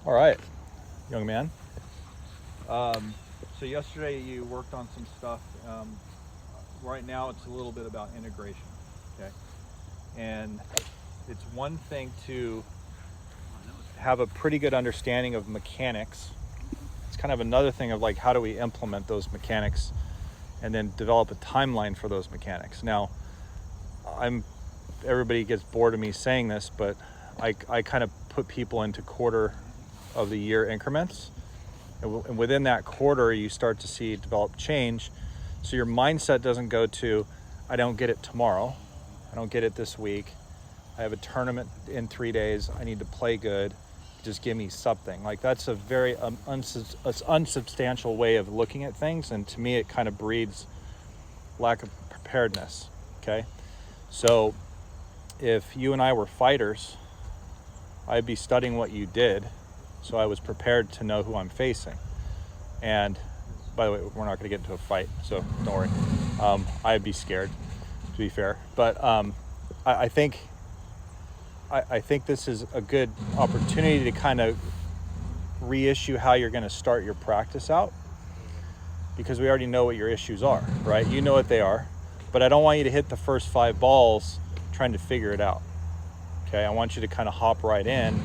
All right, young man. So yesterday you worked on some stuff. Right now it's a little bit about integration, okay? And it's one thing to have a pretty good understanding of mechanics. It's kind of another thing of like, how do we implement those mechanics and then develop a timeline for those mechanics. Now, everybody gets bored of me saying this, but I kind of put people into quarter of the year increments. And within that quarter, you start to see develop change. So your mindset doesn't go to, I don't get it tomorrow. I don't get it this week. I have a tournament in 3 days. I need to play good. Just give me something. Like, that's a very unsubstantial way of looking at things. And to me, it kind of breeds lack of preparedness. Okay. So if you and I were fighters, I'd be studying what you did, so I was prepared to know who I'm facing. And by the way, we're not going to get into a fight, so don't worry. I'd be scared, to be fair. But I think this is a good opportunity to kind of reissue how you're going to start your practice out, because we already know what your issues are, right? You know what they are, but I don't want you to hit the first 5 balls trying to figure it out. Okay, I want you to kind of hop right in,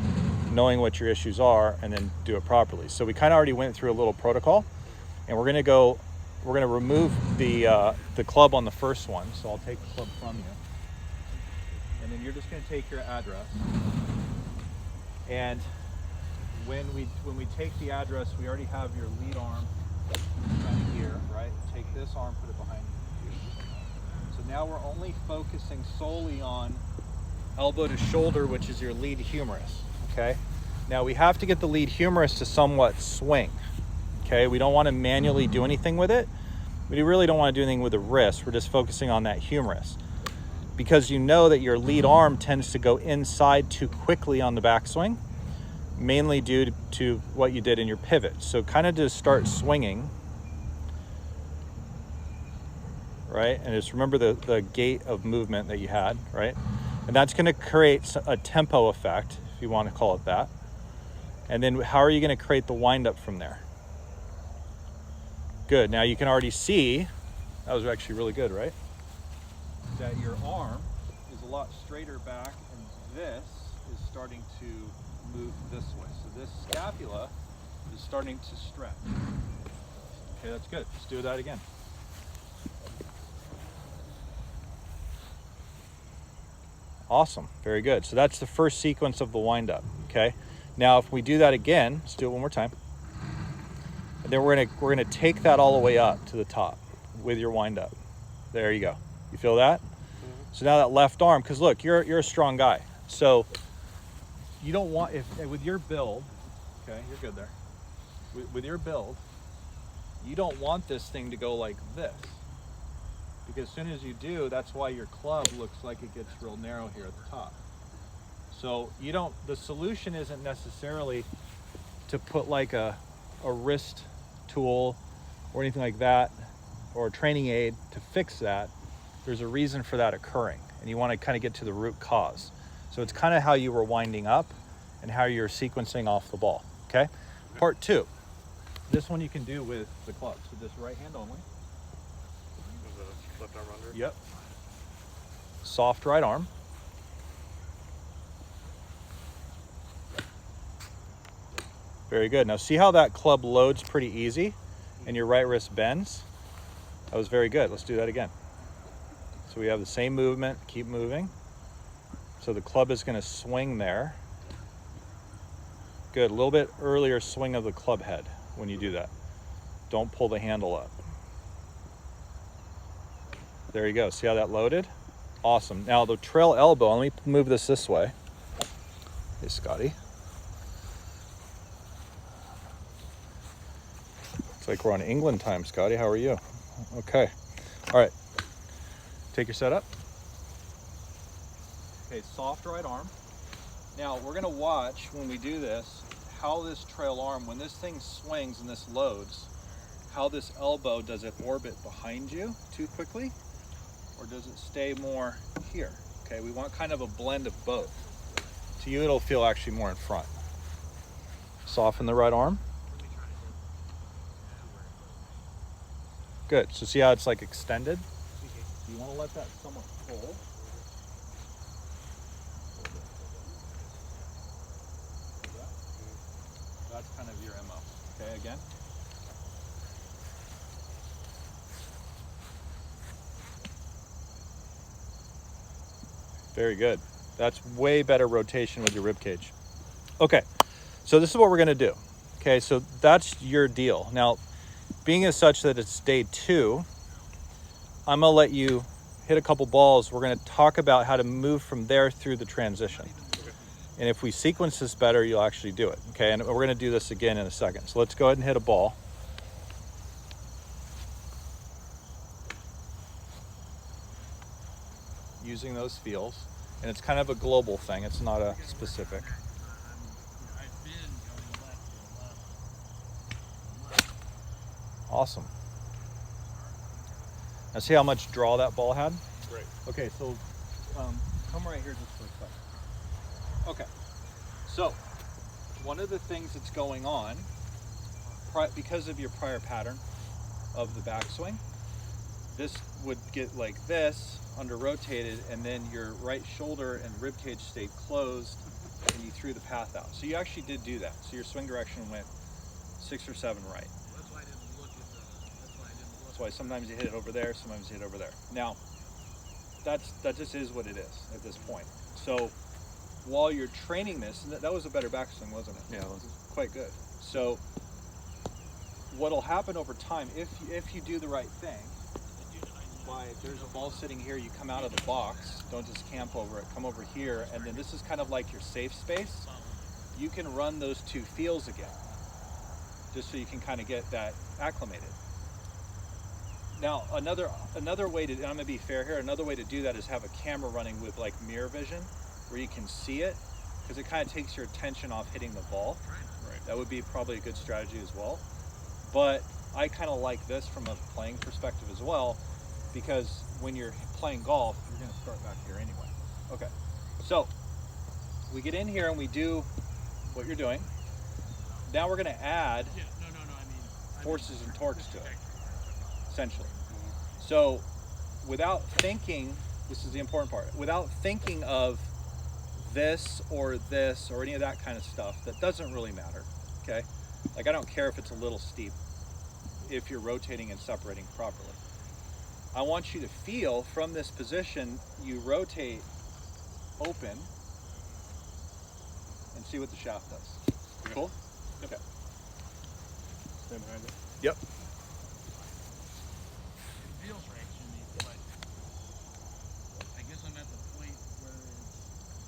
knowing what your issues are, and then do it properly. So we kind of already went through a little protocol, and we're going to remove the club on the first one. So I'll take the club from you, and then you're just going to take your address. And when we take the address, we already have your lead arm right here, right? Take this arm, put it behind you. So now we're only focusing solely on elbow to shoulder, which is your lead humerus. Okay. Now we have to get the lead humerus to somewhat swing. Okay. We don't want to manually do anything with it. We really don't want to do anything with the wrist. We're just focusing on that humerus, because you know that your lead arm tends to go inside too quickly on the backswing, mainly due to what you did in your pivot. So kind of just start swinging, right? And just remember the gait of movement that you had, right? And that's going to create a tempo effect, if you want to call it that. And then how are you going to create the windup from there? Good. Now you can already see, that was actually really good, right? That your arm is a lot straighter back, and this is starting to move this way. So this scapula is starting to stretch. Okay, that's good. Let's do that again. Awesome. Very good. So that's the first sequence of the windup. Okay. Now, if we do that again, let's do it one more time. And then we're gonna take that all the way up to the top with your windup. There you go. You feel that? Mm-hmm. So now that left arm, because look, you're a strong guy. So you don't want, if with your build, okay, you're good there. With your build, you don't want this thing to go like this. Because as soon as you do, that's why your club looks like it gets real narrow here at the top. So the solution isn't necessarily to put like a wrist tool or anything like that, or a training aid to fix that. There's a reason for that occurring, and you want to kind of get to the root cause. So it's kind of how you were winding up and how you're sequencing off the ball, okay? Part 2, this one you can do with the club. So just right hand only. Left arm under? Yep. Soft right arm. Very good. Now see how that club loads pretty easy and your right wrist bends? That was very good. Let's do that again. So we have the same movement, keep moving. So the club is going to swing there. Good. A little bit earlier swing of the club head when you do that. Don't pull the handle up. There you go. See how that loaded? Awesome. Now the trail elbow, let me move this way. Hey, Scotty. It's like we're on England time, Scotty. How are you? Okay. All right. Take your setup. Okay, soft right arm. Now we're going to watch when we do this, how this trail arm, when this thing swings and this loads, how this elbow, does it orbit behind you too quickly? Or does it stay more here? Okay, we want kind of a blend of both. To you, it'll feel actually more in front. Soften the right arm. Good. So see how it's like extended? You want to let that somewhat pull. That's kind of your MO. Okay, again. Very good. That's way better rotation with your rib cage. Okay, so this is what we're gonna do. Okay, so that's your deal. Now, being as such that it's day 2, I'm gonna let you hit a couple balls. We're gonna talk about how to move from there through the transition. And if we sequence this better, you'll actually do it. Okay, and we're gonna do this again in a second. So let's go ahead and hit a ball. Using those feels. And it's kind of a global thing. It's not a specific. Awesome. Now see how much draw that ball had? Great. Okay, so come right here just for a second. Okay, so one of the things that's going on, because of your prior pattern of the backswing, this would get like this, under rotated, and then your right shoulder and rib cage stayed closed, and you threw the path out. So you actually did do that. So your swing direction went 6 or 7 right. That's why I didn't look at the. That's why sometimes you hit it over there, sometimes you hit it over there. Now, that just is what it is at this point. So while you're training this, and that was a better backswing, wasn't it? Yeah, it was. Quite good. So what'll happen over time, if you do the right thing, if there's a ball sitting here, you come out of the box, don't just camp over it, come over here, and then this is kind of like your safe space. You can run those 2 feels again, just so you can kind of get that acclimated. Now, another way to, and I'm gonna be fair here, another way to do that is have a camera running with like mirror vision, where you can see it, because it kind of takes your attention off hitting the ball. Right. That would be probably a good strategy as well. But I kind of like this from a playing perspective as well, because when you're playing golf, you're going to start back here anyway. Okay, so we get in here and we do what you're doing. Now we're going to add forces and torques to it, essentially. So without thinking, this is the important part, without thinking of this or any of that kind of stuff, that doesn't really matter, okay? Like, I don't care if it's a little steep, if you're rotating and separating properly. I want you to feel from this position, you rotate open and see what the shaft does. Okay. Cool? Yep. Okay. Stand behind it. Yep. It feels right to me, but I guess I'm at the point where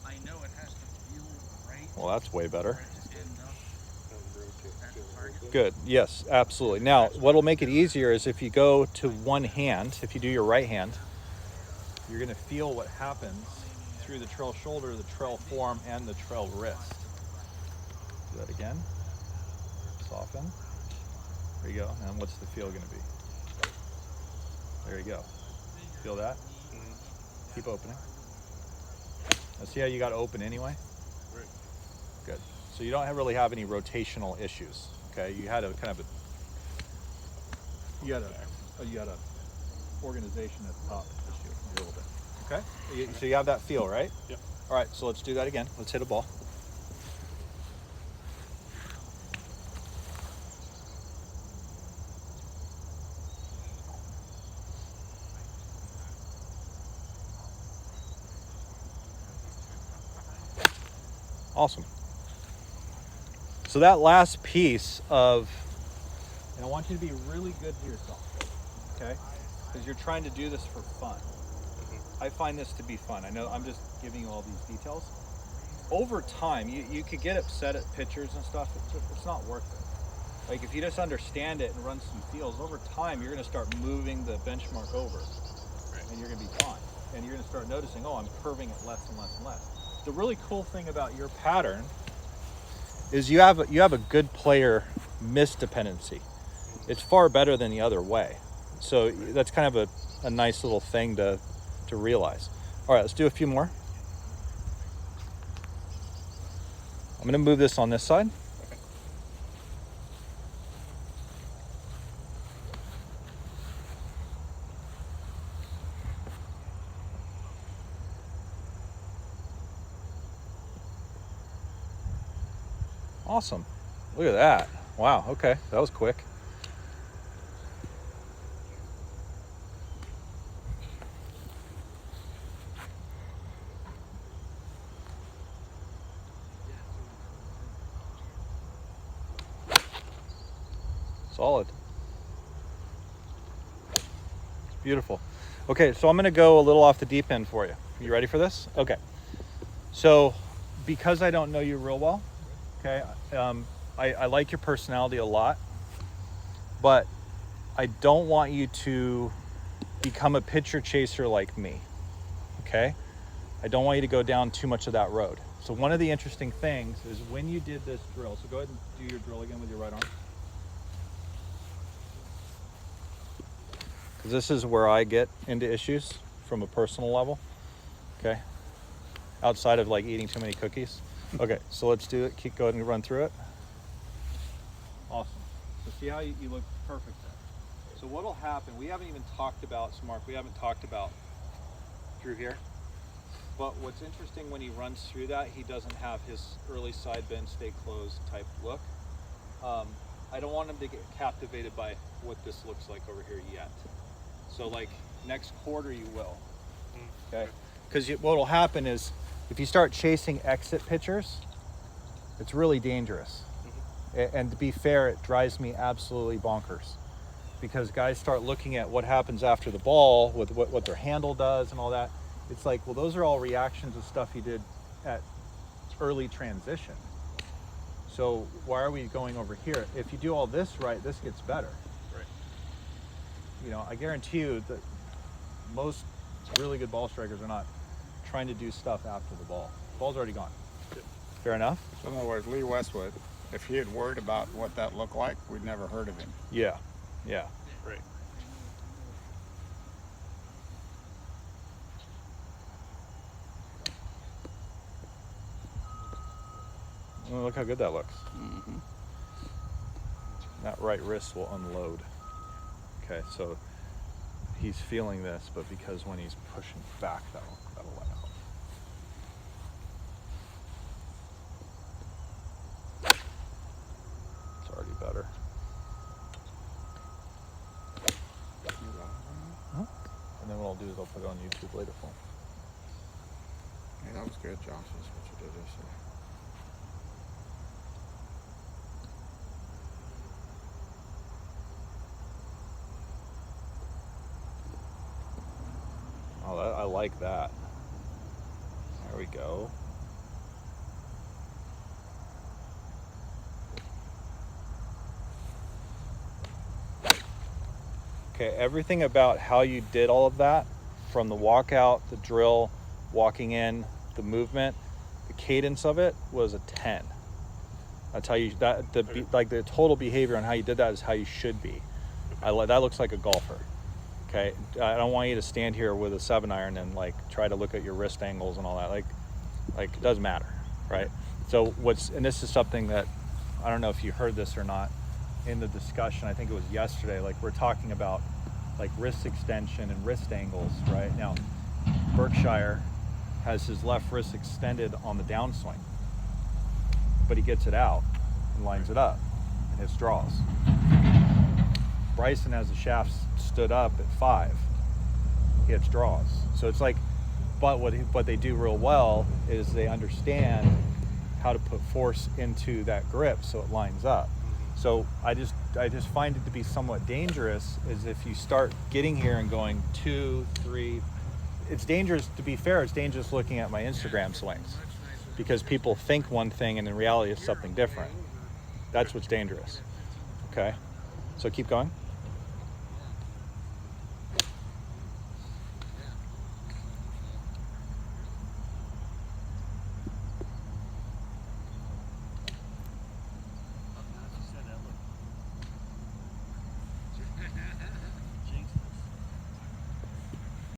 I know it has to feel right. Well, that's way better. For it to end up at the target. Good. Yes, absolutely. Now, what'll make it easier is if you go to one hand, if you do your right hand, you're going to feel what happens through the trail shoulder, the trail forearm, and the trail wrist. Do that again. Soften. There you go. And what's the feel going to be? There you go. Feel that? Mm-hmm. Keep opening. Now see how you got open anyway? Right. Good. So you don't really have any rotational issues. Okay, you had a kind of you had a organization at the top issue a little bit. Okay, so you have that feel, right? Yep. All right, so let's do that again. Let's hit a ball. Awesome. So that last piece of, and I want you to be really good to yourself, okay? Because you're trying to do this for fun. I find this to be fun. I know I'm just giving you all these details. Over time, you could get upset at pictures and stuff. It's not worth it. Like, if you just understand it and run some feels, over time, you're going to start moving the benchmark over. Right. And you're going to be fine. And you're going to start noticing, oh, I'm curving it less and less and less. The really cool thing about your pattern is you have a good player miss dependency. It's far better than the other way. So that's kind of a nice little thing to realize. All right, let's do a few more. I'm going to move this on this side. Okay. Awesome. Look at that. Wow. Okay. That was quick. Solid. Beautiful. Okay, so I'm going to go a little off the deep end for you. You ready for this? Okay. So, because I don't know you real well, okay, I like your personality a lot, but I don't want you to become a picture chaser like me, okay? I don't want you to go down too much of that road. So one of the interesting things is when you did this drill, so go ahead and do your drill again with your right arm. Because this is where I get into issues from a personal level, okay? Outside of like eating too many cookies. Okay, so let's do it. Keep going and run through it. Awesome. So see how you look perfect there. So what'll happen, we haven't even talked about, so Mark, we haven't talked about through here. But what's interesting when he runs through that, he doesn't have his early side bend, stay closed type look. I don't want him to get captivated by what this looks like over here yet. So like next quarter you will, okay? Because what'll happen is if you start chasing exit pitchers, it's really dangerous. And to be fair, it drives me absolutely bonkers because guys start looking at what happens after the ball with what their handle does and all that. It's like, well, those are all reactions of stuff you did at early transition. So why are we going over here? If you do all this right, this gets better. Right. You know, I guarantee you that most really good ball strikers are not trying to do stuff after the ball. Ball's already gone. Fair enough? So in other words, Lee Westwood, if he had worried about what that looked like, we'd never heard of him. Yeah. Yeah. Right. Well, look how good that looks. Mm-hmm. That right wrist will unload. Okay, so he's feeling this, but because when he's pushing back, that'll let out. It's already better. Huh? And then what I'll do is I'll put it on YouTube later for him. Yeah, that was good, Josh. That's what you did yesterday. Oh, I like that. There we go. Okay, everything about how you did all of that, from the walkout, the drill, walking in, the movement, the cadence of it was a 10. That's how you, like the total behavior on how you did that is how you should be. That looks like a golfer. Okay, I don't want you to stand here with a 7-iron and like try to look at your wrist angles and all that. Like it doesn't matter, right? So and this is something that I don't know if you heard this or not in the discussion. I think it was yesterday. Like we're talking about like wrist extension and wrist angles, right? Now, Berkshire has his left wrist extended on the downswing, but he gets it out and lines it up and hits draws. Bryson has the shaft stood up at 5. He hits draws. So it's like, but what they do real well is they understand how to put force into that grip so it lines up. So I just find it to be somewhat dangerous is if you start getting here and going 2, 3. It's dangerous, to be fair, it's dangerous looking at my Instagram swings because people think one thing and in reality it's something different. That's what's dangerous. Okay, so keep going.